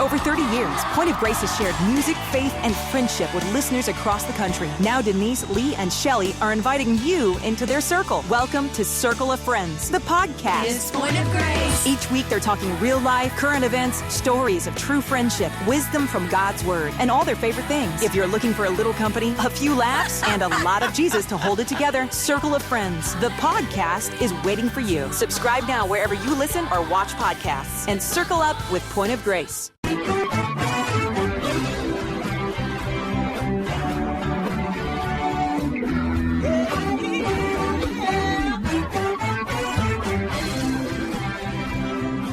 over 30 years, Point of Grace has shared music, faith, and friendship with listeners across the country. Now Denise, Lee, and Shelley are inviting you into their circle. Welcome to Circle of Friends, the podcast. It's Point of Grace. Each week they're talking real life, current events, stories of true friendship, wisdom from God's Word, and all their favorite things. If you're looking for a little company, a few laughs, and a lot of Jesus to hold it together, Circle of Friends, the podcast is waiting for you. Subscribe now wherever you listen or watch podcasts, and circle up with Point of Grace.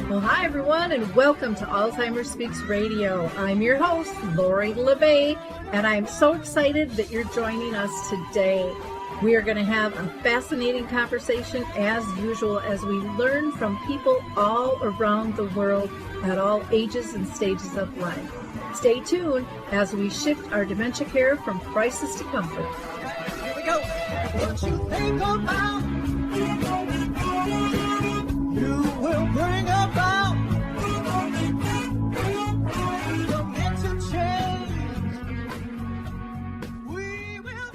Well, hi, everyone, and welcome to Alzheimer Speaks Radio. I'm your host, Lori LeBay, and I'm so excited that you're joining us today. We are going to have a fascinating conversation, as usual, as we learn from people all around the world at all ages and stages of life. Stay tuned as we shift our dementia care from crisis to comfort. Here we go. What you think about, you will bring about dementia change. We will.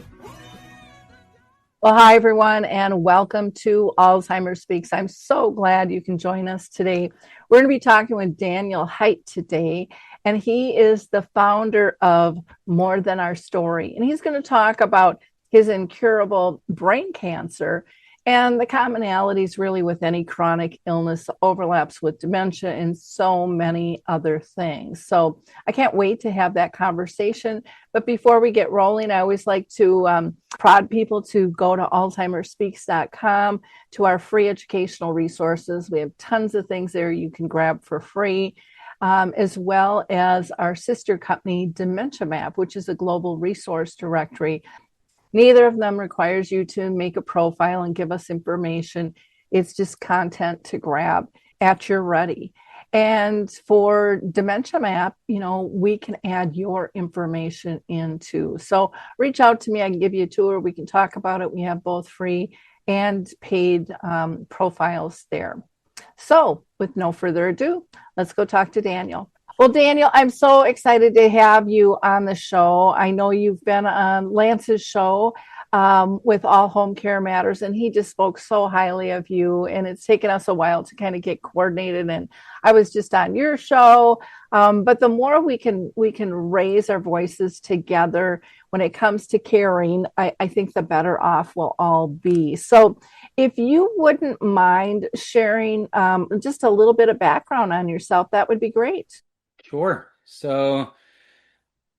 Well, hi, everyone, and welcome to Alzheimer Speaks. I'm so glad you can join us today. We're going to be talking with Daniel Hight today, and he is the founder of More Than Our Story. And he's going to talk about his incurable brain cancer and the commonalities really with any chronic illness, overlaps with dementia, and so many other things. So I can't wait to have that conversation. But before we get rolling, I always like to prod people to go to alzheimerspeaks.com to our free educational resources. We have tons of things there you can grab for free, as well as our sister company, Dementia Map, which is a global resource directory. Neither of them requires you to make a profile and give us information. It's just content to grab at your ready. And for Dementia Map, we can add your information into. So reach out to me. I can give you a tour. We can talk about it. We have both free and paid profiles there. So with no further ado, let's go talk to Daniel. Well, Daniel, I'm so excited to have you on the show. I know you've been on Lance's show with All Home Care Matters, and he just spoke so highly of you, and it's taken us a while to kind of get coordinated, and I was just on your show. But the more we can raise our voices together when it comes to caring, I think the better off we'll all be. So if you wouldn't mind sharing just a little bit of background on yourself, that would be great. Sure. So,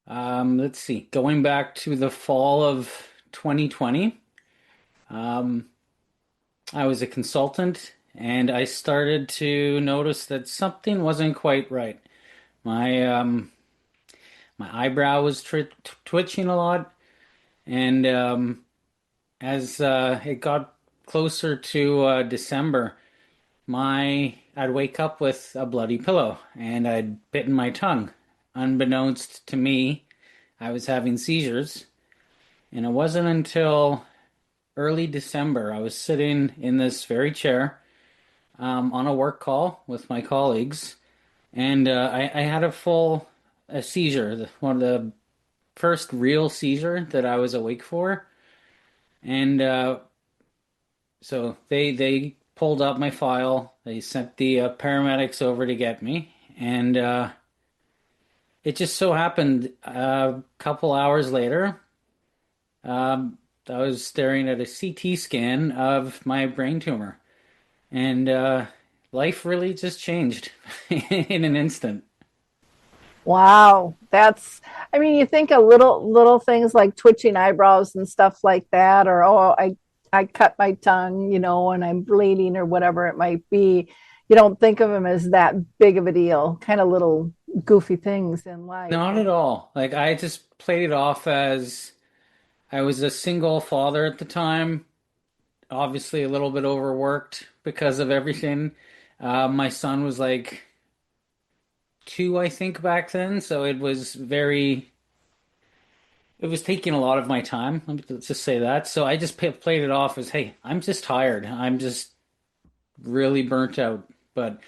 let's see. Going back to the fall of 2020, I was a consultant, and I started to notice that something wasn't quite right. My eyebrow was twitching a lot, and as it got closer to December, I'd wake up with a bloody pillow, and I'd bitten my tongue. Unbeknownst to me, I was having seizures, and it wasn't until early December I was sitting in this very chair on a work call with my colleagues, and I had a seizure, one of the first real seizure that I was awake for, and so they pulled up my file. They sent the paramedics over to get me, and it just so happened a couple hours later, I was staring at a CT scan of my brain tumor, and life really just changed in an instant. Wow, you think of little things like twitching eyebrows and stuff like that, or I cut my tongue, and I'm bleeding or whatever it might be. You don't think of them as that big of a deal, kind of little goofy things in life. Not at all. Like, I just played it off as I was a single father at the time, obviously a little bit overworked because of everything. My son was like 2, I think, back then, so it was taking a lot of my time. Let's just say that. So I just played it off as, hey, I'm just tired. I'm just really burnt out. But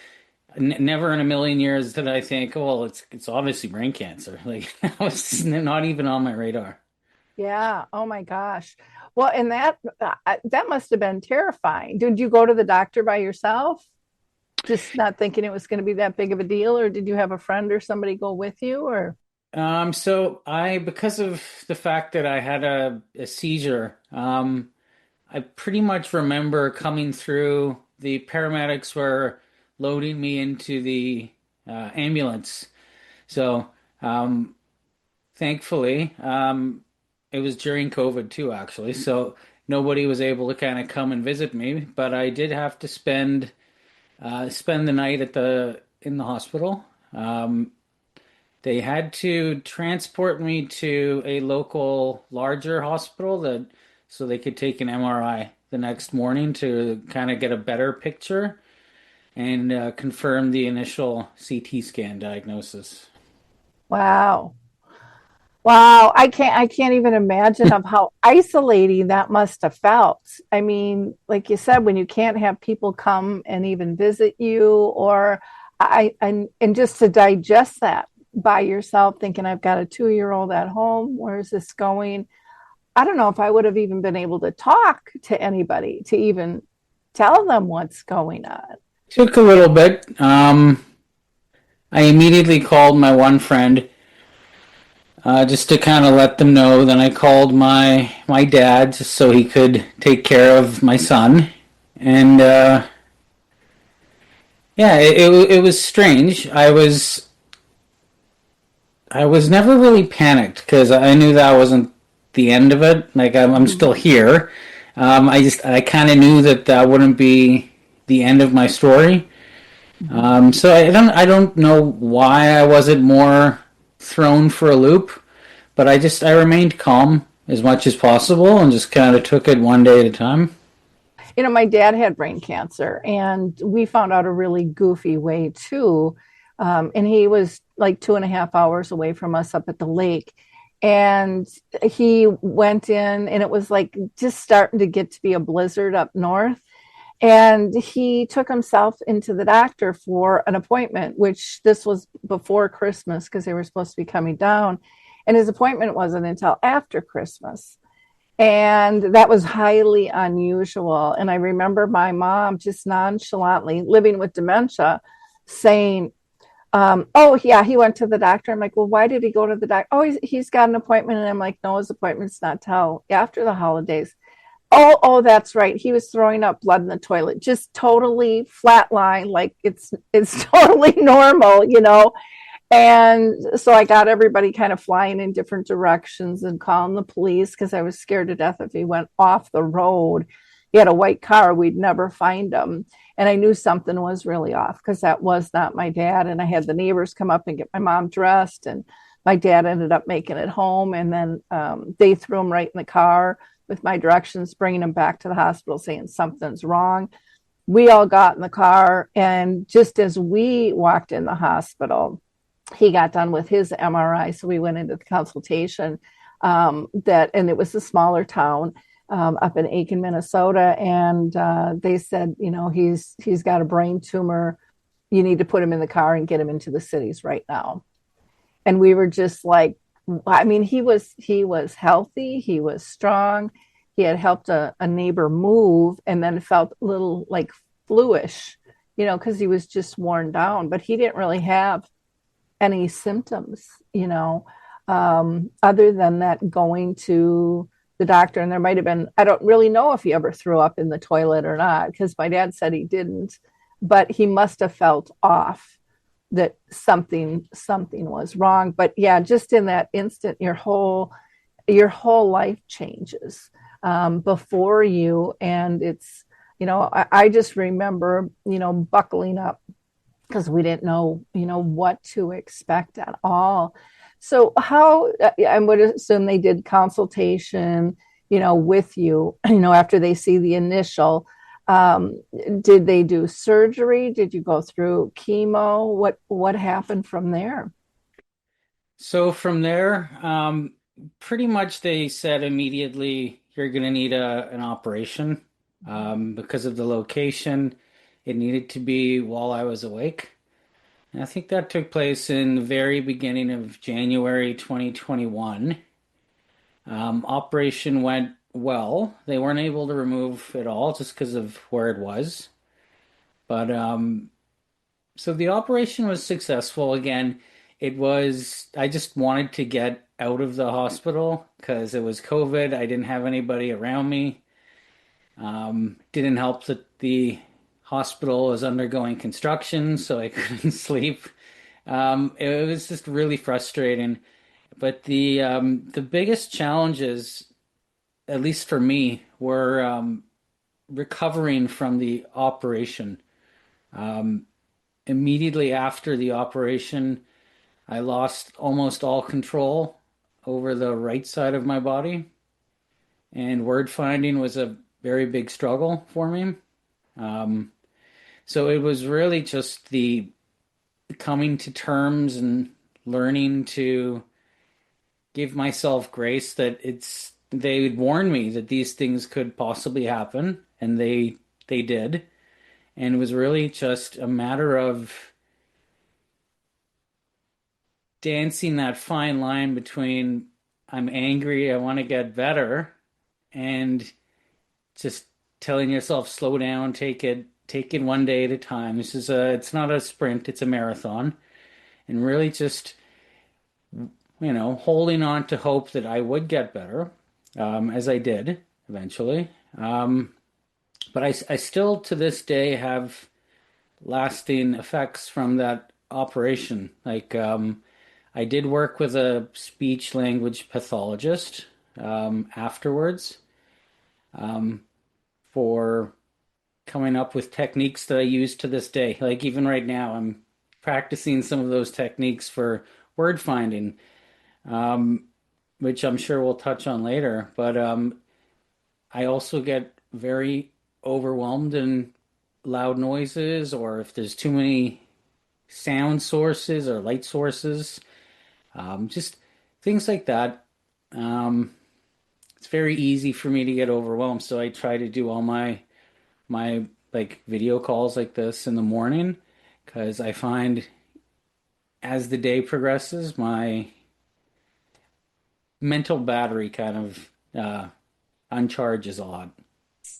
Never in a million years did I think, oh, well, it's obviously brain cancer. Like that was not even on my radar. Yeah. Oh my gosh. Well, and that must have been terrifying. Did you go to the doctor by yourself, just not thinking it was going to be that big of a deal, or did you have a friend or somebody go with you, or? So because of the fact that I had a seizure, I pretty much remember coming through. The paramedics were loading me into the ambulance. So, thankfully, it was during COVID too, actually. So nobody was able to kind of come and visit me, but I did have to spend the night at the in the hospital. They had to transport me to a local larger hospital that so they could take an MRI the next morning to kind of get a better picture and confirm the initial CT scan diagnosis. Wow. Wow, I can't even imagine of how isolating that must have felt. I mean, like you said, when you can't have people come and even visit you, or and just to digest that by yourself, thinking I've got a 2-year-old at home, where's this going? I don't know if I would have even been able to talk to anybody to even tell them what's going on. Took a little bit. I immediately called my one friend just to kind of let them know. Then I called my dad just so he could take care of my son, and yeah, it was strange. I was never really panicked because I knew that wasn't the end of it. Like I'm Mm-hmm. still here. I kind of knew that that wouldn't be the end of my story. Mm-hmm. So I don't know why I wasn't more thrown for a loop, but I remained calm as much as possible and just kind of took it one day at a time. My dad had brain cancer, and we found out a really goofy way too. And he was like 2.5 hours away from us up at the lake. And he went in, and it was like just starting to get to be a blizzard up north. And he took himself into the doctor for an appointment, which this was before Christmas because they were supposed to be coming down. And his appointment wasn't until after Christmas. And that was highly unusual. And I remember my mom just nonchalantly living with dementia saying, oh, yeah, he went to the doctor. I'm like, well, why did he go to the doctor? Oh, he's got an appointment. And I'm like, no, his appointment's not till after the holidays. Oh, that's right. He was throwing up blood in the toilet, just totally flatline, like it's totally normal. And so I got everybody kind of flying in different directions and calling the police because I was scared to death if he went off the road. He had a white car, we'd never find him. And I knew something was really off because that was not my dad. And I had the neighbors come up and get my mom dressed. And my dad ended up making it home. And then they threw him right in the car with my directions, bringing him back to the hospital saying something's wrong. We all got in the car. And just as we walked in the hospital, he got done with his MRI, so we went into the consultation. And it was a smaller town up in Aiken, Minnesota, and they said, he's got a brain tumor. You need to put him in the car and get him into the cities right now. And we were just like, I mean, he was healthy, he was strong. He had helped a neighbor move, and then felt a little like fluish, because he was just worn down. But he didn't really have any symptoms, other than that going to the doctor. And there might have been, I don't really know if he ever threw up in the toilet or not, because my dad said he didn't, but he must have felt off, that something was wrong. But yeah, just in that instant, your whole life changes before you. And it's, I just remember, buckling up because we didn't know, what to expect at all. So how, I would assume they did consultation, with you, after they see the initial, did they do surgery? Did you go through chemo? What happened from there? So from there, pretty much they said immediately you're going to need an operation because of the location. It needed to be while I was awake. I think that took place in the very beginning of January 2021. Operation went well. They weren't able to remove it all just because of where it was. But so the operation was successful. Again, I just wanted to get out of the hospital because it was COVID. I didn't have anybody around me. Didn't help that the hospital was undergoing construction, so I couldn't sleep. It was just really frustrating. But the biggest challenges, at least for me, were recovering from the operation. Um, Immediately after the operation, I lost almost all control over the right side of my body, and word finding was a very big struggle for me. Um, so it was really just the coming to terms and learning to give myself grace that they would warn me that these things could possibly happen, and they did. And it was really just a matter of dancing that fine line between I'm angry, I want to get better, and just telling yourself slow down, take it one day at a time. It's not a sprint, it's a marathon. And really just, holding on to hope that I would get better, as I did eventually. But I still to this day have lasting effects from that operation. Like, I did work with a speech language pathologist afterwards, um, for coming up with techniques that I use to this day. Like even right now, I'm practicing some of those techniques for word finding, um, which I'm sure we'll touch on later. But I also get very overwhelmed in loud noises, or if there's too many sound sources or light sources, just things like that. Um, it's very easy for me to get overwhelmed, so I try to do all my like video calls like this in the morning because I find as the day progresses, my mental battery kind of uncharges a lot.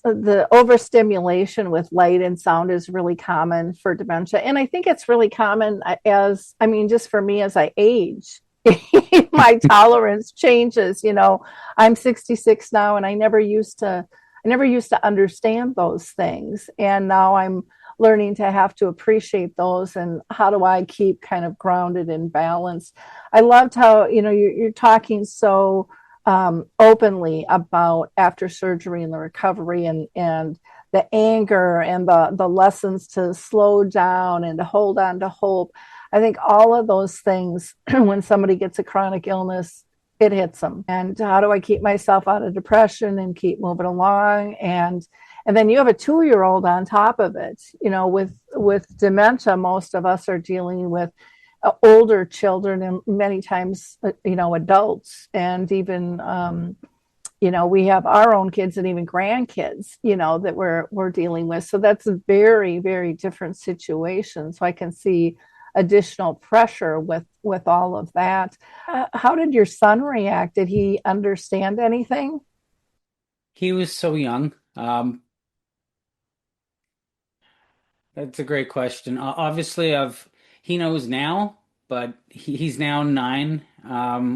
The overstimulation with light and sound is really common for dementia. And I think it's really common just for me as I age, my tolerance changes. I'm 66 now and I never used to understand those things. And now I'm learning to have to appreciate those and how do I keep kind of grounded and balanced. I loved how, you're talking so openly about after surgery and the recovery and the anger and the lessons to slow down and to hold on to hope. I think all of those things, when somebody gets a chronic illness, it hits them. And how do I keep myself out of depression and keep moving along? And then you have a 2-year-old on top of it. With dementia, most of us are dealing with older children and many times, adults, and even, we have our own kids and even grandkids, that we're dealing with. So that's a very, very different situation. So I can see additional pressure with all of that. How did your son react? Did he understand anything? He was so young. That's a great question. Obviously, he knows now, but he's now 9,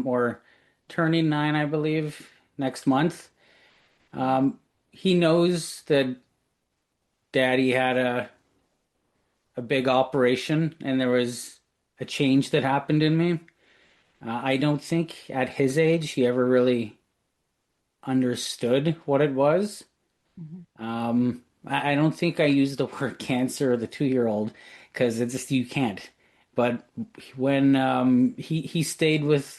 or turning 9, I believe, next month. He knows that Daddy had a big operation, and there was a change that happened in me. I don't think at his age he ever really understood what it was. I don't think I used the word cancer or the 2-year-old because it's just you can't. But when he stayed with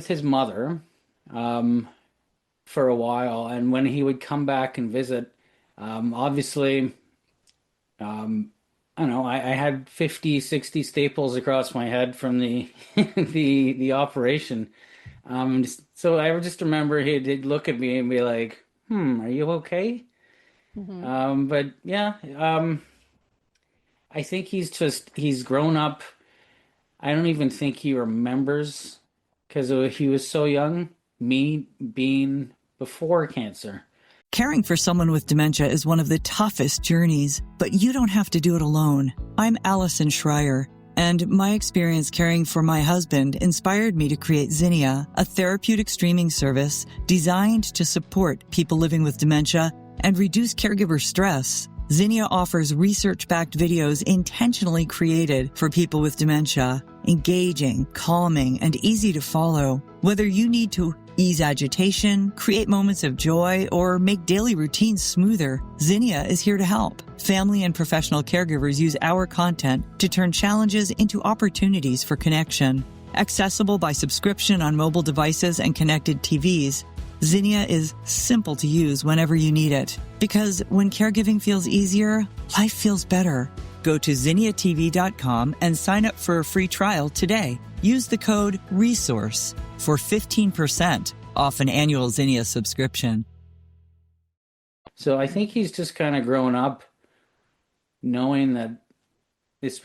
his mother for a while, and when he would come back and visit, obviously, I don't know, I had 50, 60 staples across my head from the the operation. So I just remember he'd look at me and be like, "Are you okay?" Mm-hmm. But yeah, I think he's grown up. I don't even think he remembers because he was so young, me being before cancer. Caring for someone with dementia is one of the toughest journeys, but you don't have to do it alone. I'm Allison Schreier, and my experience caring for my husband inspired me to create Zinnia, a therapeutic streaming service designed to support people living with dementia and reduce caregiver stress. Zinnia offers research-backed videos intentionally created for people with dementia, engaging, calming, and easy to follow. Whether you need to ease agitation, create moments of joy, or make daily routines smoother, Zinnia is here to help. Family and professional caregivers use our content to turn challenges into opportunities for connection. Accessible by subscription on mobile devices and connected TVs, Zinnia is simple to use whenever you need it. Because when caregiving feels easier, life feels better. Go to zinniatv.com and sign up for a free trial today. Use the code RESOURCE for 15% off an annual Zinnia subscription. So I think he's just kind of grown up knowing that it's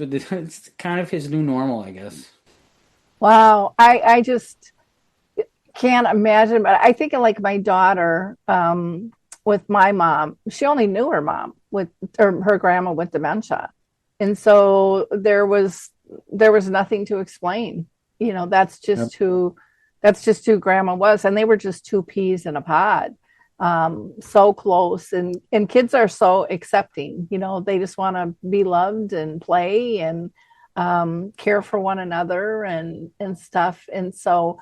kind of his new normal, I guess. Wow. I just can't imagine, but I think of like my daughter with my mom. She only knew her mom or her grandma with dementia. And so there was nothing to explain. You know, that's just who grandma was. And they were just two peas in a pod. So close, and kids are so accepting. You know, they just want to be loved and play and care for one another and stuff. And so,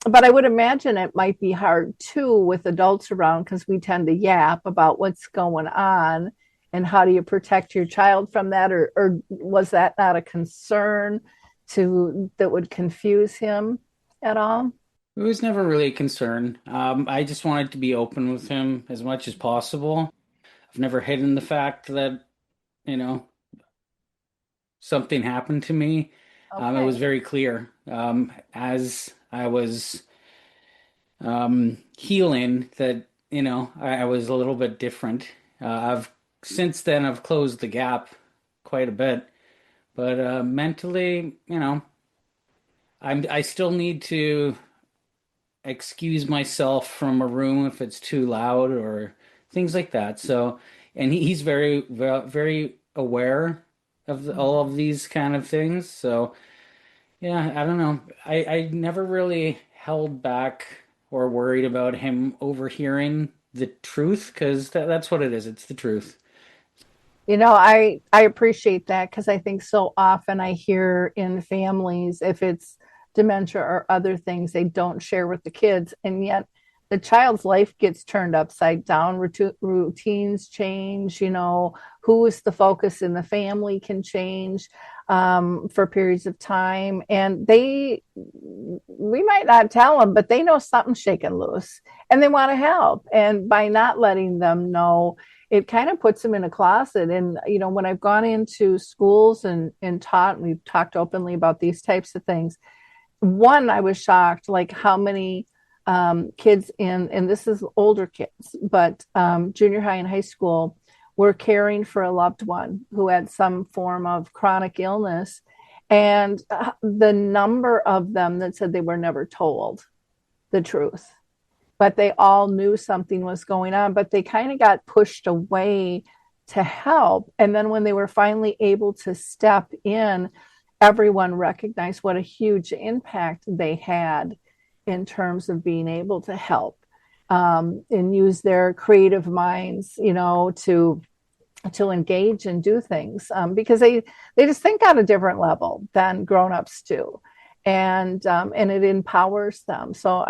but I would imagine it might be hard too with adults around, because we tend to yap about what's going on and how do you protect your child from that, or was that not a concern that would confuse him at all? It was never really a concern. I just wanted to be open with him as much as possible. I've never hidden the fact that, you know, something happened to me. Okay. It was very clear as I was healing that, you know, I was a little bit different. Since then I've closed the gap quite a bit, but mentally, you know, I still need to excuse myself from a room if it's too loud or things like that. So, and he's very, very, very aware of all of these kind of things. So, yeah, I don't know. I never really held back or worried about him overhearing the truth, because that's what it is. It's the truth. You know, I appreciate that, because I think so often I hear in families, if it's dementia or other things, they don't share with the kids, and yet the child's life gets turned upside down. Routines change, you know, who is the focus in the family can change for periods of time, and we might not tell them, but they know something's shaking loose and they want to help, and by not letting them know, it kind of puts them in a closet. And, you know, when I've gone into schools and taught, and we've talked openly about these types of things, I was shocked, like how many kids and this is older kids, but junior high and high school, were caring for a loved one who had some form of chronic illness. And the number of them that said they were never told the truth, but they all knew something was going on, but they kind of got pushed away to help. And then when they were finally able to step in, everyone recognized what a huge impact they had in terms of being able to help and use their creative minds, you know, to engage and do things, because they just think on a different level than grown-ups do, and it empowers them. So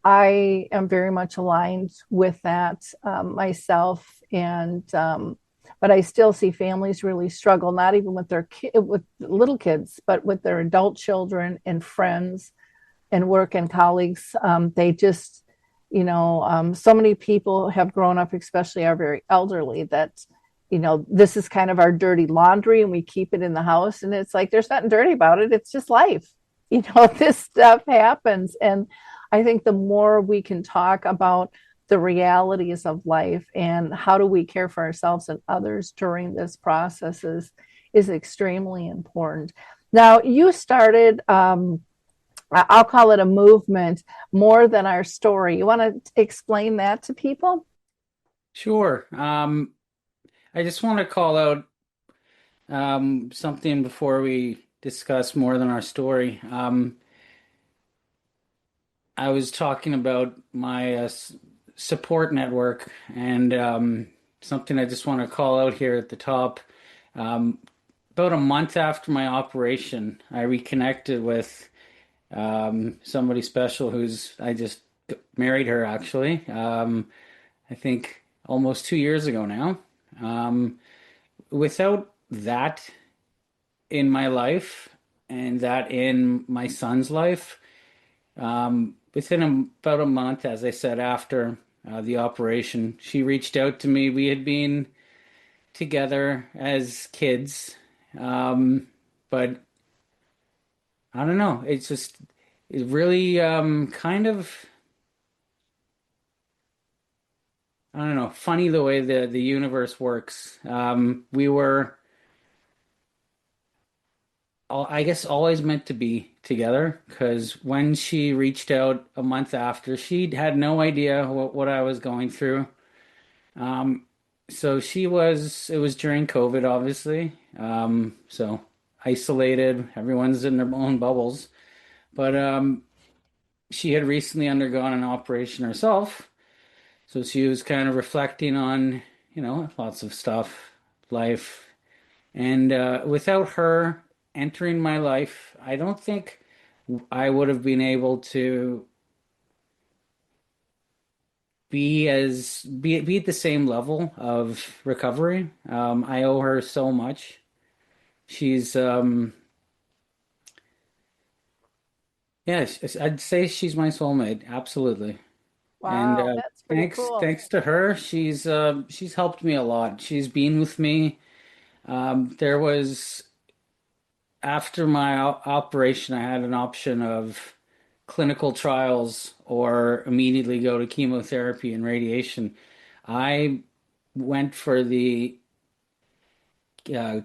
I am very much aligned with that myself, and but I still see families really struggle, not even with with little kids, but with their adult children and friends and work and colleagues. They just, you know, so many people have grown up, especially our very elderly, that, you know, this is kind of our dirty laundry and we keep it in the house. And it's like, there's nothing dirty about it. It's just life. You know, this stuff happens. And I think the more we can talk about the realities of life and how do we care for ourselves and others during this process is extremely important. Now, you started, I'll call it a movement, More Than Our Story. You want to explain that to people? Sure. I just want to call out something before we discuss more than our story. I was talking about my support network and something I just want to call out here at the top. Um, about a month after my operation, I reconnected with somebody special I just married her actually. I think almost 2 years ago now. Um, Without that in my life and that in my son's life, within about a month, as I said, after the operation, she reached out to me. We had been together as kids, but I don't know. It's really kind of, I don't know, funny the way the universe works. We were, I guess, always meant to be together because when she reached out a month after, she had no idea what I was going through. Um, so it was during COVID, obviously. So isolated, everyone's in their own bubbles. But she had recently undergone an operation herself. So she was kind of reflecting on, lots of stuff, life. And without her entering my life, I don't think I would have been able to be at the same level of recovery. I owe her so much. She's yeah, I'd say she's my soulmate, absolutely. And Wow, that's pretty cool. thanks to her, she's helped me a lot. She's been with me. There was after my operation, I had an option of clinical trials or immediately go to chemotherapy and radiation. I went for the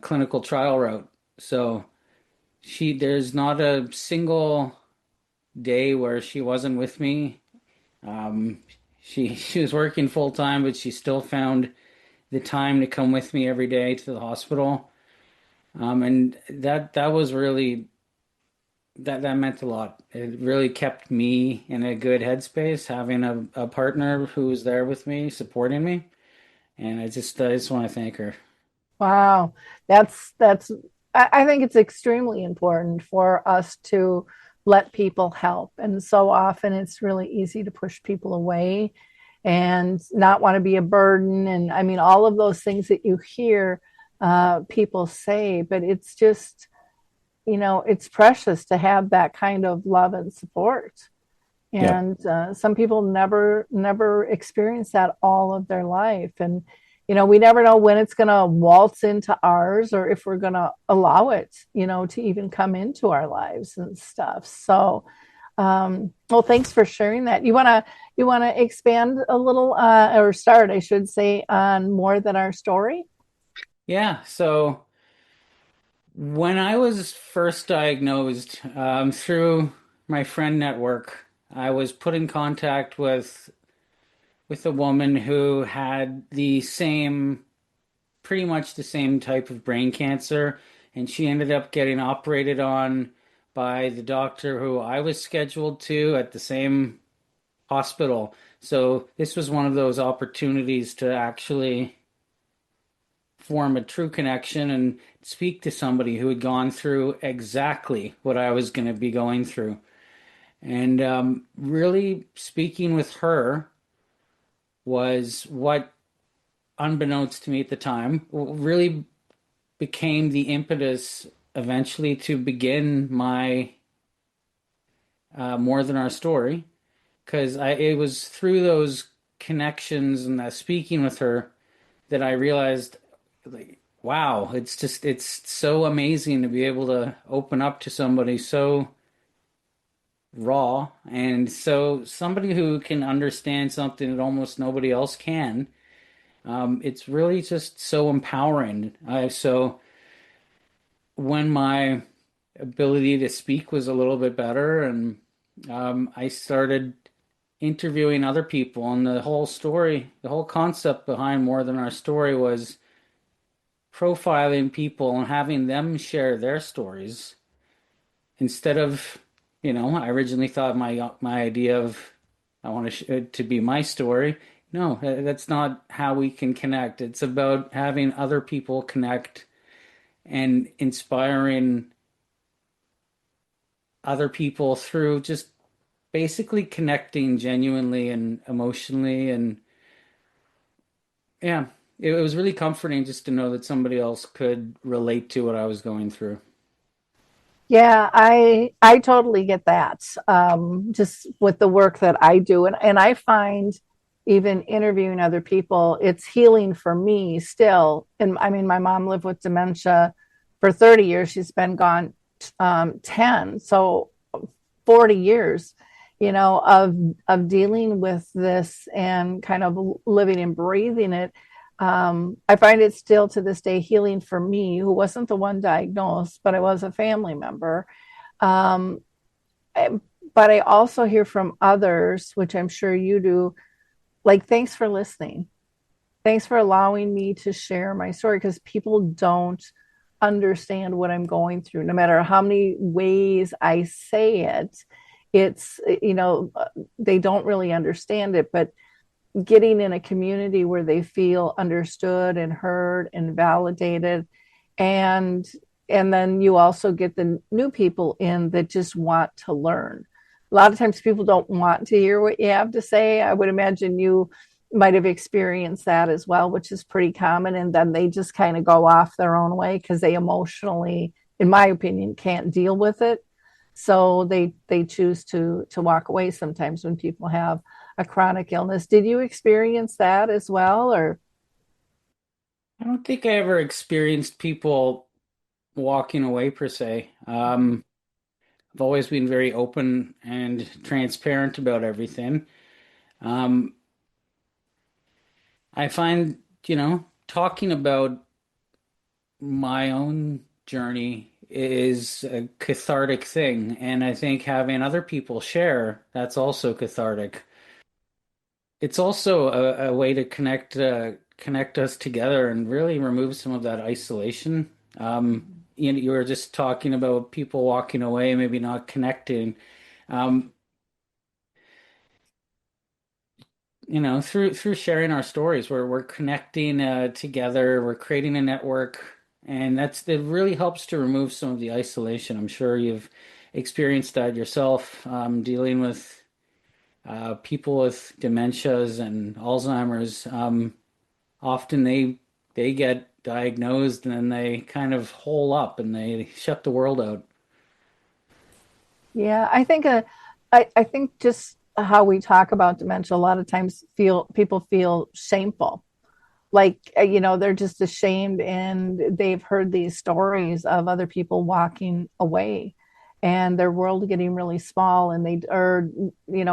clinical trial route. So there's not a single day where she wasn't with me. Um, she was working full time, but she still found the time to come with me every day to the hospital. And that was really that meant a lot. It really kept me in a good headspace, having a partner who was there with me, supporting me. And I just want to thank her. Wow, that's. I think it's extremely important for us to let people help, and so often it's really easy to push people away and not want to be a burden. And I mean, all of those things that you hear people say, but it's just, it's precious to have that kind of love and support. Yep. And some people never experience that all of their life. And we never know when it's going to waltz into ours or if we're going to allow it, to even come into our lives and stuff. So well, thanks for sharing that. You want to expand a little, or start, I should say, on More Than Our Story? Yeah. So when I was first diagnosed, through my friend network, I was put in contact with a woman who had pretty much the same type of brain cancer, and she ended up getting operated on by the doctor who I was scheduled to at the same hospital. So this was one of those opportunities to actually form a true connection and speak to somebody who had gone through exactly what I was going to be going through. And really speaking with her was what, unbeknownst to me at the time, really became the impetus eventually to begin my More Than Our Story. Because it was through those connections and that speaking with her that I realized, like, wow, it's so amazing to be able to open up to somebody so raw. And so somebody who can understand something that almost nobody else can, it's really just so empowering. So when my ability to speak was a little bit better, and I started interviewing other people, and the whole story, the whole concept behind More Than Our Story was profiling people and having them share their stories instead of, I originally thought my idea of I want it to be my story. No, that's not how we can connect. It's about having other people connect and inspiring other people through just basically connecting genuinely and emotionally. And yeah, it was really comforting just to know that somebody else could relate to what I was going through. Yeah, I totally get that. Just with the work that I do, and I find even interviewing other people, it's healing for me still. And I mean, my mom lived with dementia for 30 years. She's been gone 10, so 40 years, of dealing with this and kind of living and breathing it. I find it still to this day healing for me, who wasn't the one diagnosed, but I was a family member. Um, but I also hear from others, which I'm sure you do, like, thanks for listening. Thanks for allowing me to share my story, because people don't understand what I'm going through. No matter how many ways I say it, they don't really understand it. But getting in a community where they feel understood and heard and validated, and then you also get the new people in that just want to learn. A lot of times people don't want to hear what you have to say. I would imagine you might have experienced that as well, which is pretty common, and then they just kind of go off their own way because they emotionally, in my opinion, can't deal with it. So they choose to walk away sometimes when people have a chronic illness. Did you experience that as well, or? I don't think I ever experienced people walking away per se. I've always been very open and transparent about everything. Um, I find, talking about my own journey is a cathartic thing. And I think having other people share, that's also cathartic. It's also a way to connect us together and really remove some of that isolation. You were just talking about people walking away, maybe not connecting. Um, through sharing our stories, we're connecting together, we're creating a network, and it really helps to remove some of the isolation. I'm sure you've experienced that yourself, dealing with people with dementias and Alzheimer's. Often they get diagnosed and then they kind of hole up and they shut the world out. Yeah, I think just how we talk about dementia, a lot of times people feel shameful, like, they're just ashamed, and they've heard these stories of other people walking away and their world getting really small, and they are,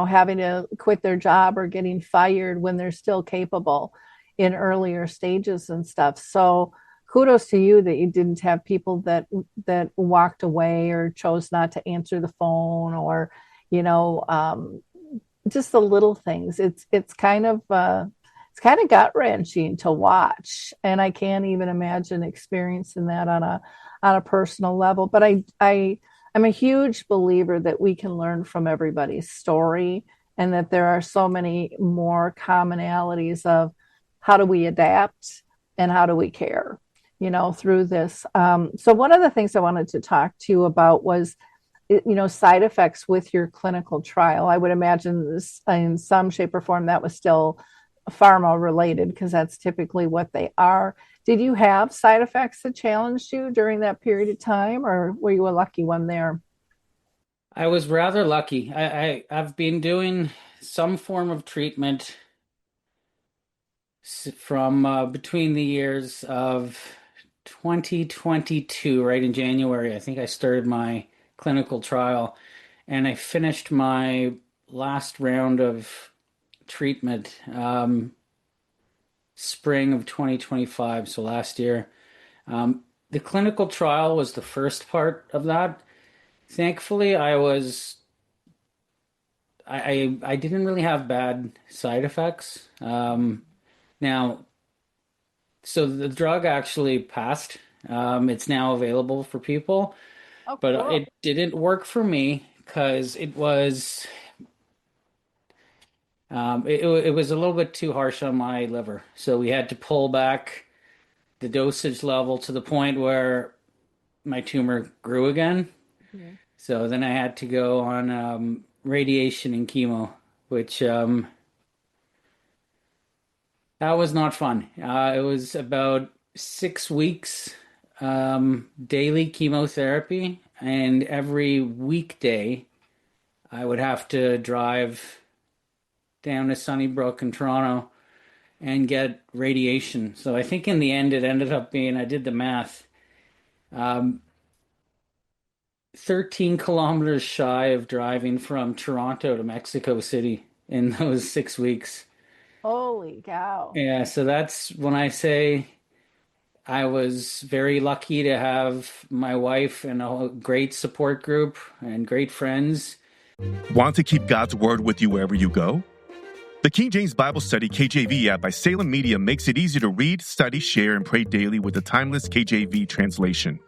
having to quit their job or getting fired when they're still capable in earlier stages and stuff. So kudos to you that you didn't have people that walked away or chose not to answer the phone, or you know um, just the little things. It's kind of gut wrenching to watch, and I can't even imagine experiencing that on a personal level. But I'm a huge believer that we can learn from everybody's story, and that there are so many more commonalities of how do we adapt and how do we care, through this. So one of the things I wanted to talk to you about was, side effects with your clinical trial. I would imagine this in some shape or form that was still pharma related, because that's typically what they are. Did you have side effects that challenged you during that period of time, or were you a lucky one there? I was rather lucky. I've been doing some form of treatment from between the years of 2022, right in January. I think I started my clinical trial. and I finished my last round of treatment spring of 2025, so last year. The clinical trial was the first part of that. Thankfully, I didn't really have bad side effects. Now, so the drug actually passed. It's now available for people, Oh, but cool. it didn't work for me because it was a little bit too harsh on my liver. So we had to pull back the dosage level to the point where my tumor grew again. Mhm. So then I had to go on radiation and chemo, which that was not fun. It was about 6 weeks daily chemotherapy, and every weekday I would have to drive down to Sunnybrook in Toronto and get radiation. So I think in the end it ended up being, I did the math, um, 13 kilometers shy of driving from Toronto to Mexico City in those 6 weeks. Holy cow. Yeah, so that's when I say I was very lucky to have my wife and a great support group and great friends. Want to keep God's Word with you wherever you go? The King James Bible Study KJV app by Salem Media makes it easy to read, study, share, and pray daily with the timeless KJV translation.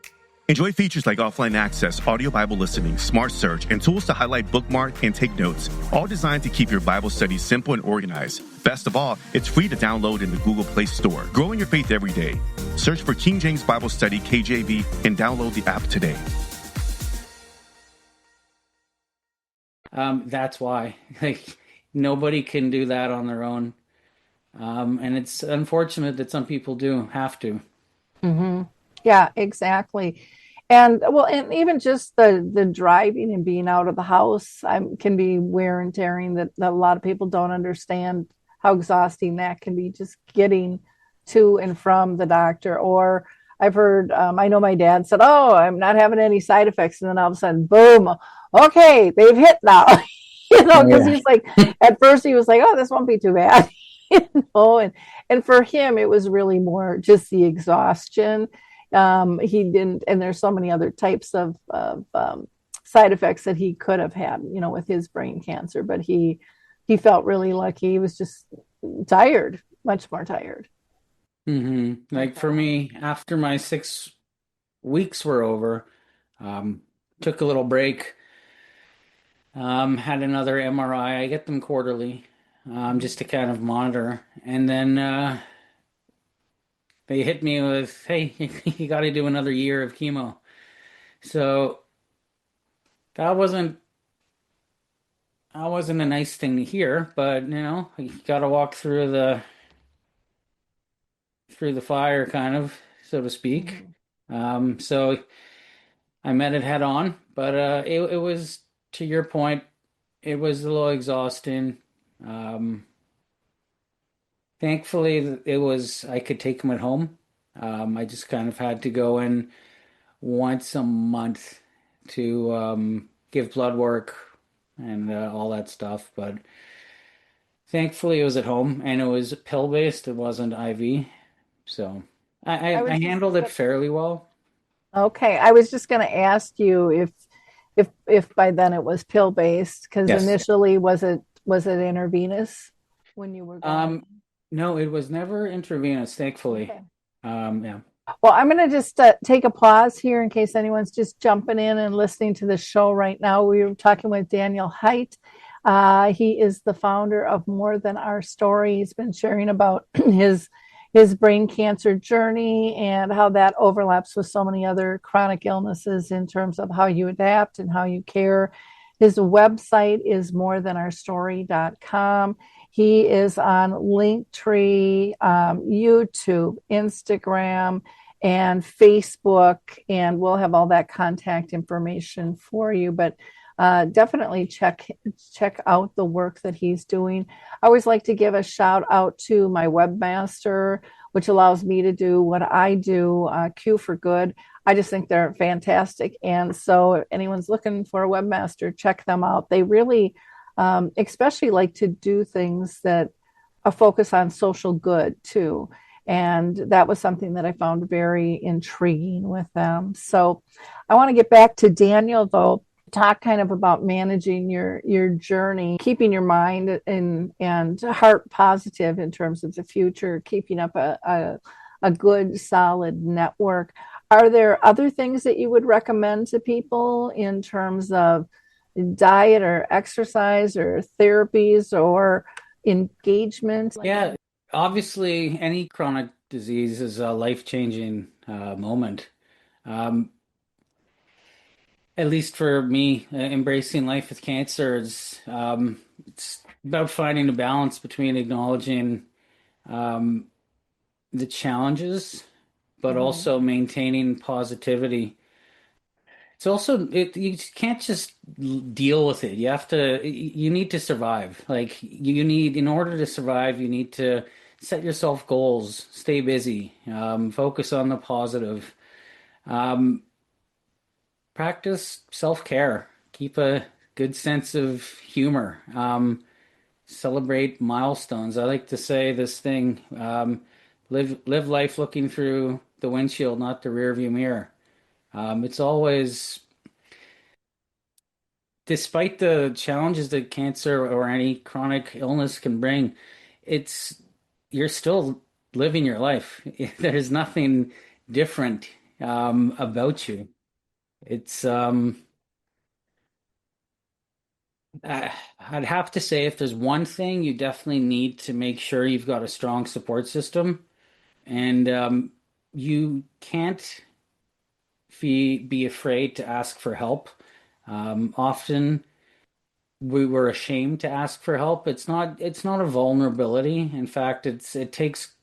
Enjoy features like offline access, audio Bible listening, smart search, and tools to highlight, bookmark, and take notes, all designed to keep your Bible study simple and organized. Best of all, it's free to download in the Google Play Store. Grow in your faith every day. Search for King James Bible Study KJV and download the app today. That's why. Like, nobody can do that on their own. And it's unfortunate that some people do have to. Mm-hmm. Yeah, exactly. And well, and even just the driving and being out of the house can be wear and tearing that a lot of people don't understand how exhausting that can be, just getting to and from the doctor. Or I've heard, I know my dad said, "Oh, I'm not having any side effects," and then all of a sudden, boom, okay, they've hit now. Because Yeah. he's like, at first he was like, "Oh, this won't be too bad," and for him it was really more just the exhaustion. He didn't, and there's so many other types of side effects that he could have had, with his brain cancer, but he felt really lucky. He was just tired, much more tired. Like for me, after my 6 weeks were over, um, took a little break, had another MRI. I get them quarterly, just to kind of monitor. And then they hit me with, "Hey, you got to do another year of chemo." So that wasn't a nice thing to hear, but you got to walk through the fire, kind of, so to speak. Mhm. So I met it head on, but it was, to your point, it was a little exhausting. Um, Thankfully, I could take him at home. I just kind of had to go in once a month to give blood work and all that stuff. But thankfully, it was at home and it was pill based. It wasn't IV, so I, I I, was I just handled it fairly well. Okay. I was just going to ask you if by then it was pill based, because Yes. initially was it intravenous when you were going? Um, no, it was never intravenous, thankfully. Okay. Yeah. Well, I'm going to just take a pause here in case anyone's just jumping in and listening to the show right now. We were talking with Daniel Hight. He is the founder of More Than Our Story. He's been sharing about his brain cancer journey and how that overlaps with so many other chronic illnesses in terms of how you adapt and how you care. His website is morethanOurstory.com. He is on Linktree, YouTube, Instagram, and Facebook, and we'll have all that contact information for you. But definitely check out the work that he's doing. I always like to give a shout out to my webmaster, which allows me to do what I do, Q for Good. I just think they're fantastic. And so if anyone's looking for a webmaster, check them out. They really, especially like to do things that a focus on social good too. And that was something that I found very intriguing with them. So I want to get back to Daniel though, talk kind of about managing your journey, keeping your mind and heart positive in terms of the future, keeping up a good solid network. Are there other things that you would recommend to people in terms of diet or exercise or therapies or engagement? Yeah, obviously, any chronic disease is a life-changing moment. Um, at least for me, embracing life with cancer is it's about finding a balance between acknowledging um, the challenges, but Mhm. also maintaining positivity. It's also you can't just deal with it. You need to survive. Like you need in order to survive, you need to set yourself goals, stay busy, focus on the positive, um, practice self-care, keep a good sense of humor, celebrate milestones. I like to say this thing, live life looking through the windshield, not the rearview mirror. It's always despite the challenges that cancer or any chronic illness can bring, it's you're still living your life. There's nothing different about you. It's I'd have to say if there's one thing you definitely need to make sure you've got a strong support system, and you can't be afraid to ask for help. Often we were ashamed to ask for help. It's not a vulnerability. In fact, it takes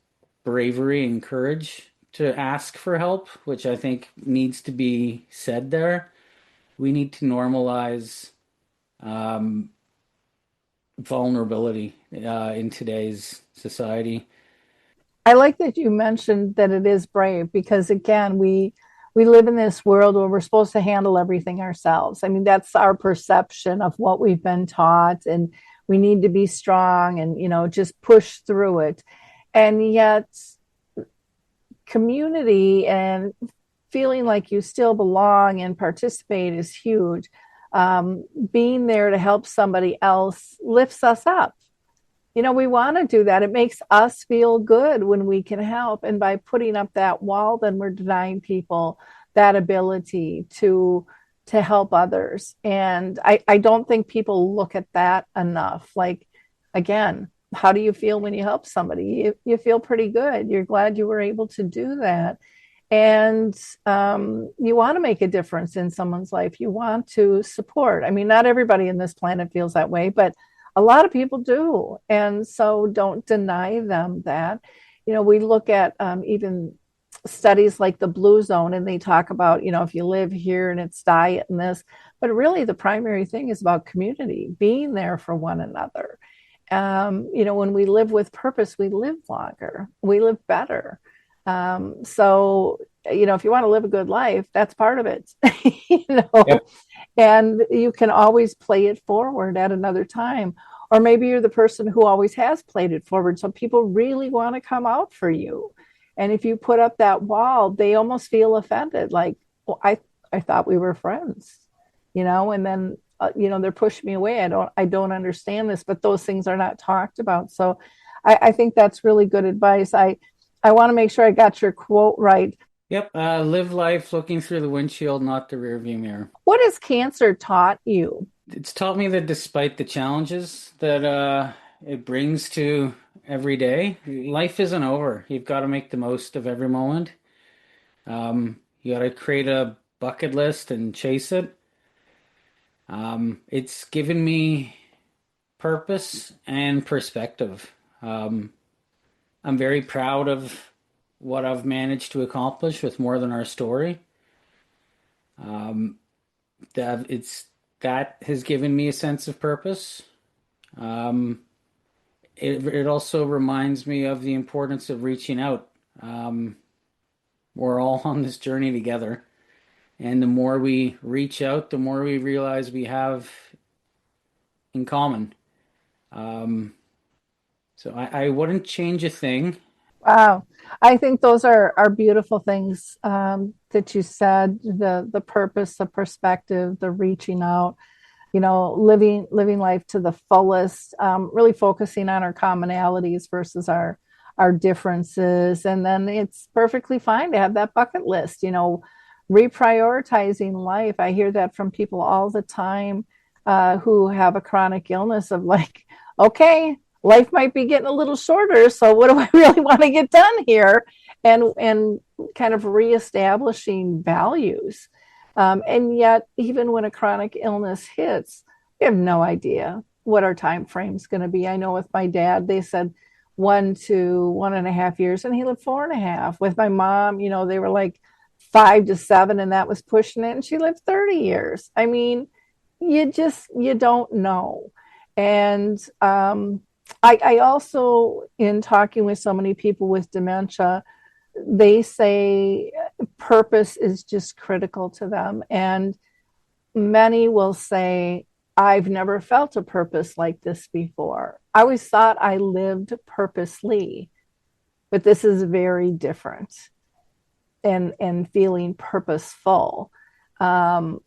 bravery and courage to ask for help, which I think needs to be said there. We need to normalize um, vulnerability in today's society. I like that you mentioned that it is brave because again, we live in this world where we're supposed to handle everything ourselves. I mean, that's our perception of what we've been taught, and we need to be strong and just push through it. And yet, community and feeling like you still belong and participate is huge. Being there to help somebody else lifts us up. We want to do that. It makes us feel good when we can help. And by putting up that wall, then we're denying people that ability to help others. And I don't think people look at that enough. Like, again, how do you feel when you help somebody? You feel pretty good. You're glad you were able to do that. And you want to make a difference in someone's life. You want to support. I mean, not everybody in this planet feels that way, but a lot of people do. And so don't deny them that. We look at even studies like the blue zone, and they talk about, if you live here and it's diet and this, but really the primary thing is about community, being there for one another. When we live with purpose, we live longer, we live better. So, if you want to live a good life, that's part of it, Yep. and you can always play it forward at another time. Or maybe you're the person who always has played it forward. So people really want to come out for you. And if you put up that wall, they almost feel offended. Like, well, I thought we were friends, and then, they're pushing me away. I don't understand this, but those things are not talked about. So I think that's really good advice. I want to make sure I got your quote right. Yep. Live life looking through the windshield, not the rearview mirror. What has cancer taught you? It's taught me that despite the challenges that it brings to every day, life isn't over. You've got to make the most of every moment. You got to create a bucket list and chase it. It's given me purpose and perspective. I'm very proud of what I've managed to accomplish with More Than Our Story. Um, that has given me a sense of purpose. Um, it also reminds me of the importance of reaching out. We're all on this journey together. And the more we reach out, the more we realize we have in common. Um, so I wouldn't change a thing. Wow. I think those are beautiful things that you said, the purpose, the perspective, the reaching out, living life to the fullest, really focusing on our commonalities versus our differences. And then it's perfectly fine to have that bucket list, reprioritizing life. I hear that from people all the time who have a chronic illness of like, okay, life might be getting a little shorter. So what do I really want to get done here? And kind of reestablishing values. And yet, even when a chronic illness hits, we have no idea what our time frame is going to be. I know with my dad, they said 1 to 1.5 years, and he lived 4.5. With my mom, they were like 5 to 7, and that was pushing it, and she lived 30 years. I mean, you don't know. And I also, in talking with so many people with dementia, they say purpose is just critical to them. And many will say, I've never felt a purpose like this before. I always thought I lived purposely, but this is very different and feeling purposeful. And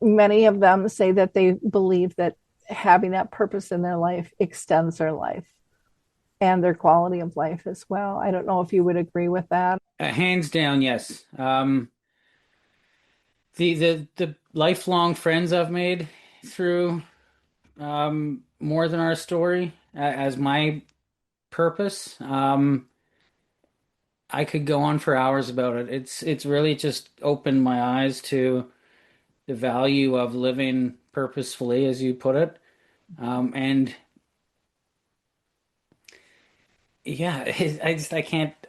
many of them say that they believe that having that purpose in their life extends their life and their quality of life as well. I don't know if you would agree with that. Hands down, yes. The lifelong friends I've made through more than our story as my purpose. I could go on for hours about it. It's really just opened my eyes to the value of living purposefully, as you put it. And yeah,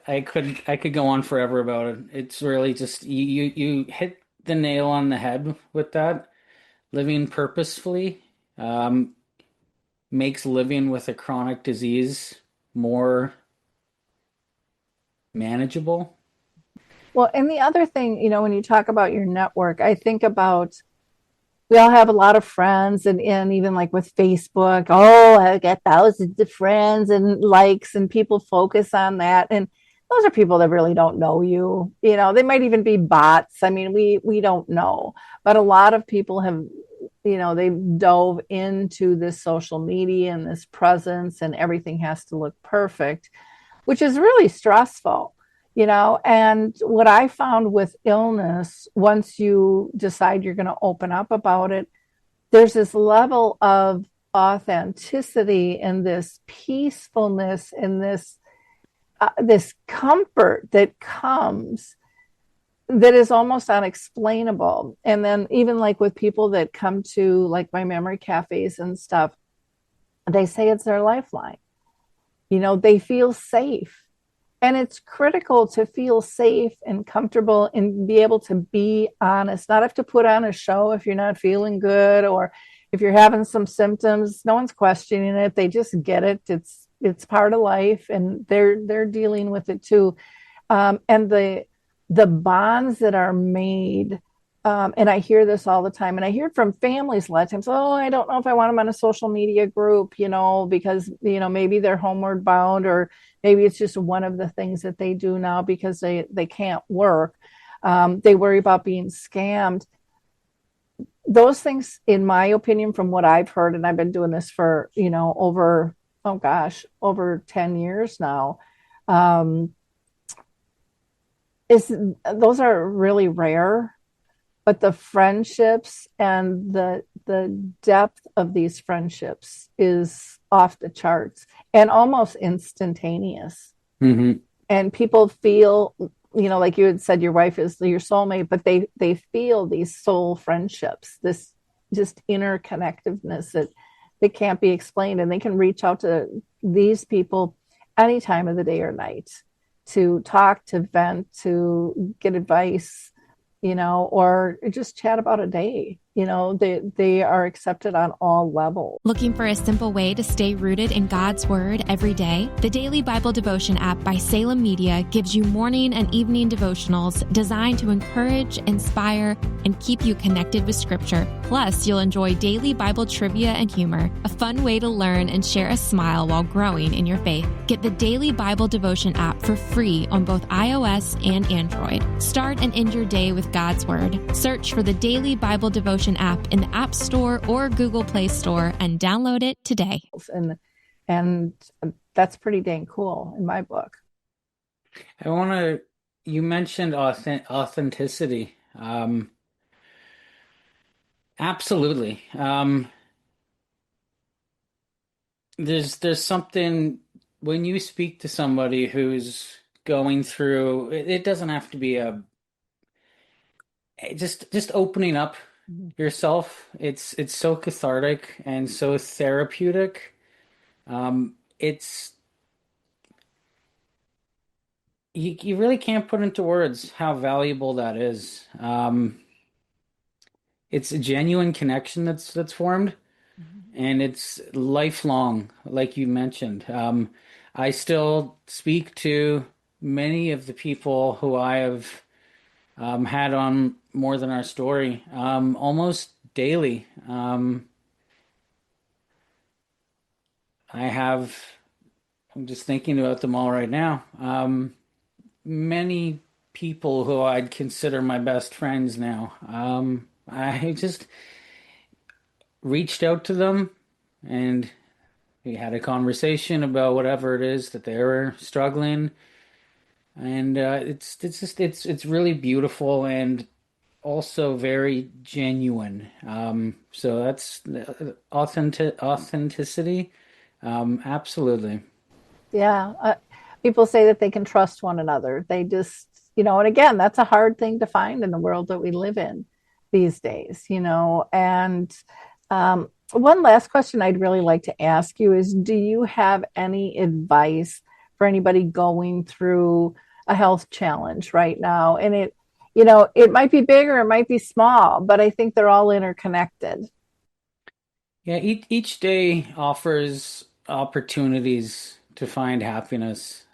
I could go on forever about it. It's really just you hit the nail on the head with that. Living purposefully makes living with a chronic disease more manageable. Well, and the other thing, when you talk about your network, I think about we all have a lot of friends, and even like with Facebook, oh, I got thousands of friends and likes, and people focus on that. And those are people that really don't know you. They might even be bots. I mean, we don't know. But a lot of people have, they've dove into this social media and this presence, and everything has to look perfect, which is really stressful. And what I found with illness, once you decide you're going to open up about it, there's this level of authenticity and this peacefulness and this comfort that comes that is almost unexplainable. And then even like with people that come to like my memory cafes and stuff, they say it's their lifeline. They feel safe. And it's critical to feel safe and comfortable and be able to be honest, not have to put on a show if you're not feeling good or if you're having some symptoms. No one's questioning it. They just get it. It's part of life, and they're dealing with it too. And the bonds that are made, and I hear this all the time, and I hear it from families a lot of times. Oh, I don't know if I want them on a social media group, because maybe they're homeward bound, or maybe it's just one of the things that they do now because they can't work. They worry about being scammed. Those things, in my opinion, from what I've heard, and I've been doing this for, over 10 years now, those are really rare. But the friendships and the depth of these friendships is off the charts and almost instantaneous. Mm-hmm. And people feel, like you had said, your wife is your soulmate, but they feel these soul friendships, this just interconnectedness that can't be explained. And they can reach out to these people any time of the day or night to talk, to vent, to get advice, or just chat about a day. they are accepted on all levels. Looking for a simple way to stay rooted in God's Word every day? The Daily Bible Devotion app by Salem Media gives you morning and evening devotionals designed to encourage, inspire, and keep you connected with Scripture. Plus, you'll enjoy daily Bible trivia and humor, a fun way to learn and share a smile while growing in your faith. Get the Daily Bible Devotion app for free on both iOS and Android. Start and end your day with God's Word. Search for the Daily Bible Devotion app in the App Store or Google Play Store and download it today. And that's pretty dang cool in my book. You mentioned authenticity. Absolutely. There's something when you speak to somebody who's going through, it doesn't have to be just opening up yourself. It's so cathartic and so therapeutic. It's you really can't put into words how valuable that is. It's a genuine connection that's formed, and it's lifelong, like you mentioned. I still speak to many of the people who I have had on More Than Our Story almost daily. I'm just thinking about them all right now. Many people who I'd consider my best friends now. I just reached out to them and we had a conversation about whatever it is that they were struggling. And it's really beautiful and also very genuine. So that's authenticity. Absolutely. Yeah. People say that they can trust one another. They just, and again, that's a hard thing to find in the world that we live in these days, and one last question I'd really like to ask you is, do you have any advice for anybody going through a health challenge right now? And it might be big or it might be small, but I think they're all interconnected. Yeah, each day offers opportunities to find happiness.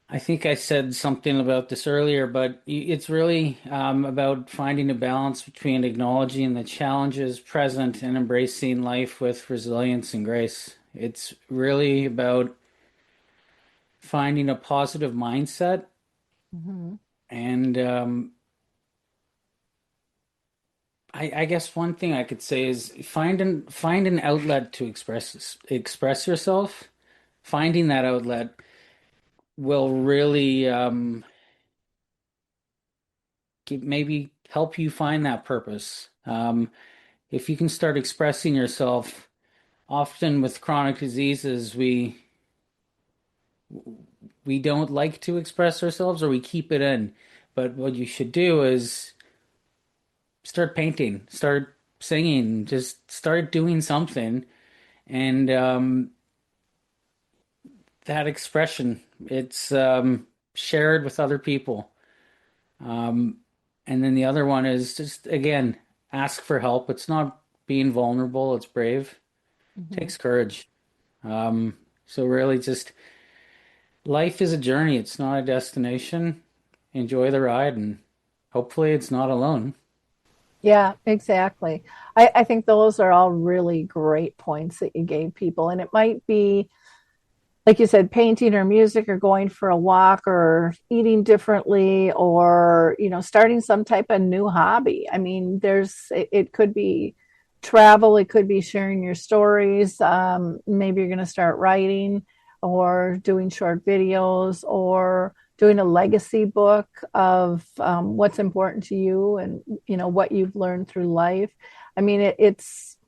I think I said something about this earlier, but it's really about finding a balance between acknowledging the challenges present and embracing life with resilience and grace. It's really about finding a positive mindset. Mm-hmm. And I guess one thing I could say is find an outlet to express yourself. Finding that outlet will really maybe help you find that purpose. If you can start expressing yourself, often with chronic diseases, we don't like to express ourselves or we keep it in. But what you should do is start painting, start singing, just start doing something. And that expression, it's shared with other people. And then the other one is just, again, ask for help. It's not being vulnerable, it's brave. It takes courage. So really just life is a journey. It's not a destination. Enjoy the ride and hopefully it's not alone. Yeah, exactly. I think those are all really great points that you gave people. And it might be, like you said, painting or music or going for a walk or eating differently or, starting some type of new hobby. I mean, it could be travel, it could be sharing your stories. Maybe you're going to start writing or doing short videos or doing a legacy book of what's important to you and, what you've learned through life. I mean, it's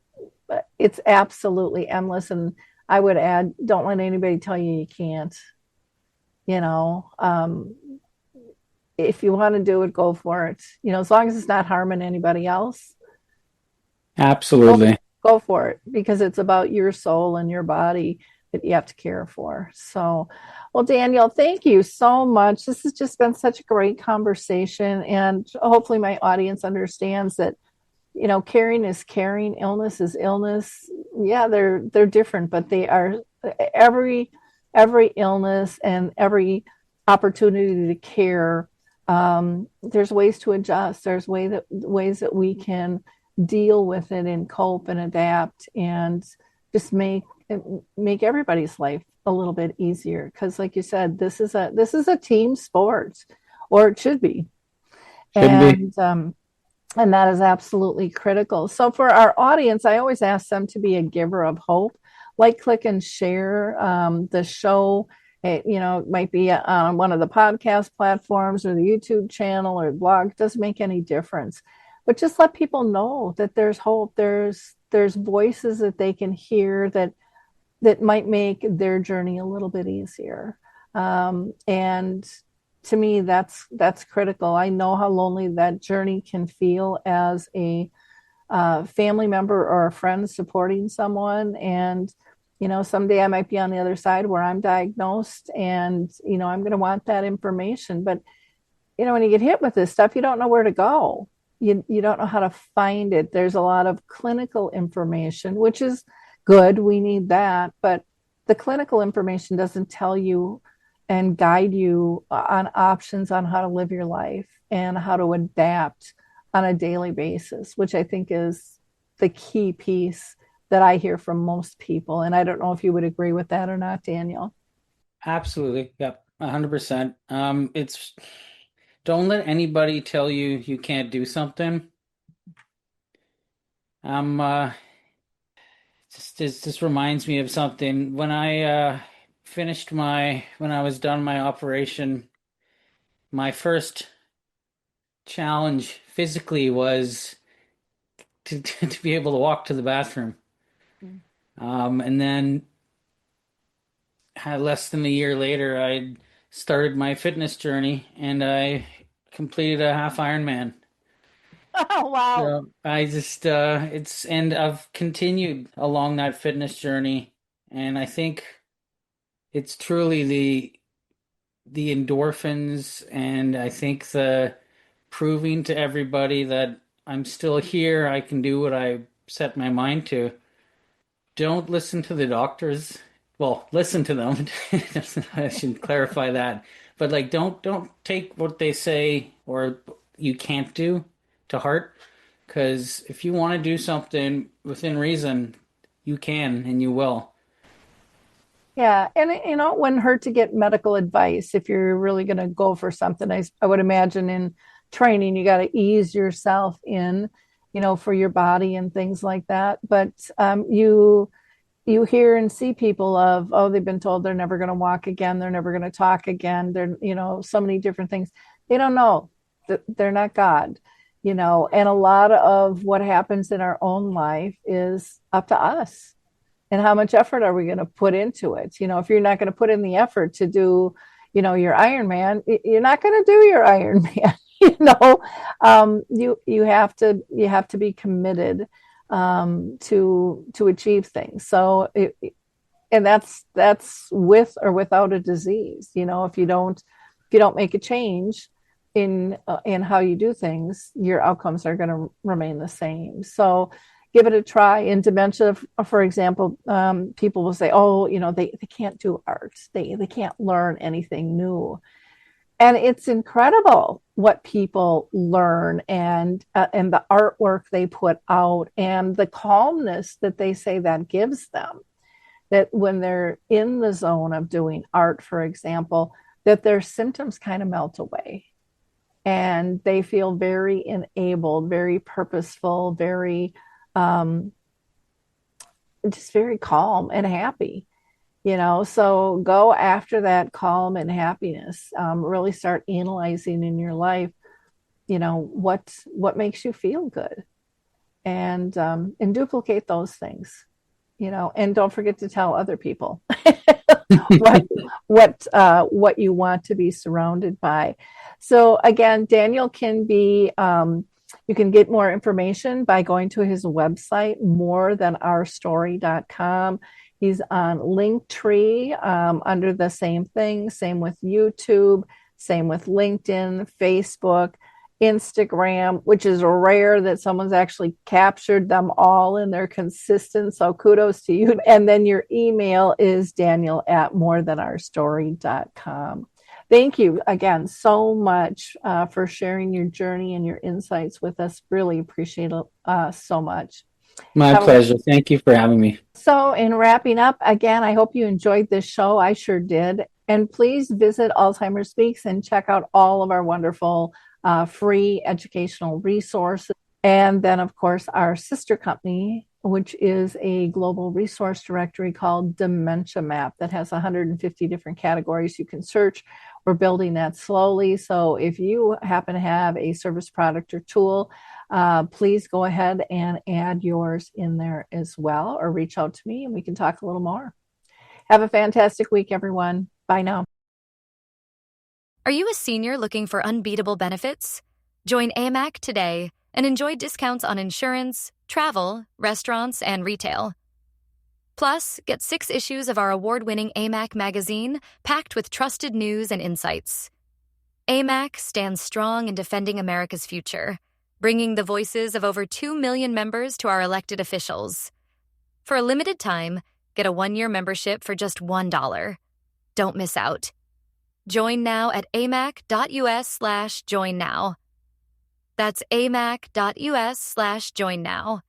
absolutely endless. And I would add, don't let anybody tell you can't. If you want to do it, go for it. As long as it's not harming anybody else. Absolutely. Go for it, because it's about your soul and your body that you have to care for. So, Well, Daniel, thank you so much. This has just been such a great conversation, and hopefully my audience understands that, caring is caring, illness is illness. Yeah, they're different, but they are every illness and every opportunity to care. There's ways to adjust. There's ways that we can deal with it and cope and adapt and just make everybody's life a little bit easier. Because, like you said, this is a team sport, or it should be. And that is absolutely critical. So for our audience, I always ask them to be a giver of hope. Like, click, and share the show. It might be on one of the podcast platforms or the YouTube channel or blog. It doesn't make any difference. But just let people know that there's hope. There's voices that they can hear that might make their journey a little bit easier. And to me, that's critical. I know how lonely that journey can feel as a family member or a friend supporting someone. And, someday I might be on the other side where I'm diagnosed, and, I'm going to want that information. But, when you get hit with this stuff, you don't know where to go. You don't know how to find it. There's a lot of clinical information, which is good. We need that. But the clinical information doesn't tell you and guide you on options on how to live your life and how to adapt on a daily basis, which I think is the key piece that I hear from most people. And I don't know if you would agree with that or not, Daniel. Absolutely. Yep. 100%. It's don't let anybody tell you you can't do something. This reminds me of something. When I when I was done my operation, my first challenge physically was to be able to walk to the bathroom. And then less than a year later, I started my fitness journey, and I completed a half Ironman. Oh, wow. So I just and I've continued along that fitness journey, and I think it's truly the endorphins, and I think the proving to everybody that I'm still here, I can do what I set my mind to. Don't listen to the doctors. Well, listen to them. I should clarify that. But don't take what they say or you can't do to heart, because if you want to do something within reason, you can and you will. Yeah, and it wouldn't hurt to get medical advice if you're really going to go for something. I would imagine in training you got to ease yourself in, for your body and things like that. But you hear and see people of, oh, they've been told they're never going to walk again, they're never going to talk again. They're so many different things. They don't know that they're not God, and a lot of what happens in our own life is up to us. And how much effort are we going to put into it? If you're not going to put in the effort to do, your Ironman, you're not going to do your Ironman. You have to be committed to achieve things. So, and that's with or without a disease. If you don't make a change in how you do things, your outcomes are going to remain the same. So give it a try. In dementia, for example, people will say, oh, they can't do art. They can't learn anything new. And it's incredible what people learn and the artwork they put out and the calmness that they say that gives them. That when they're in the zone of doing art, for example, that their symptoms kind of melt away. And they feel very enabled, very purposeful, very just very calm and happy, so go after that calm and happiness. Really start analyzing in your life, what makes you feel good, and duplicate those things, and don't forget to tell other people what you want to be surrounded by. So again, Daniel can be you can get more information by going to his website, morethanOurstory.com. He's on Linktree under the same thing. Same with YouTube. Same with LinkedIn, Facebook, Instagram, which is rare that someone's actually captured them all in their consistent. So kudos to you. And then your email is daniel@morethanOurStory.com. Thank you again so much for sharing your journey and your insights with us. Really appreciate it so much. My pleasure. Thank you for having me. So in wrapping up, again, I hope you enjoyed this show. I sure did. And please visit Alzheimer Speaks and check out all of our wonderful free educational resources. And then, of course, our sister company, which is a global resource directory called Dementia Map that has 150 different categories you can search. We're building that slowly. So if you happen to have a service, product, or tool, please go ahead and add yours in there as well, or reach out to me and we can talk a little more. Have a fantastic week, everyone. Bye now. Are you a senior looking for unbeatable benefits? Join AMAC today and enjoy discounts on insurance, travel, restaurants, and retail. Plus, get 6 issues of our award-winning AMAC magazine packed with trusted news and insights. AMAC stands strong in defending America's future, bringing the voices of over 2 million members to our elected officials. For a limited time, get a 1-year membership for just $1. Don't miss out. Join now at amac.us/join now. That's amac.us/join now.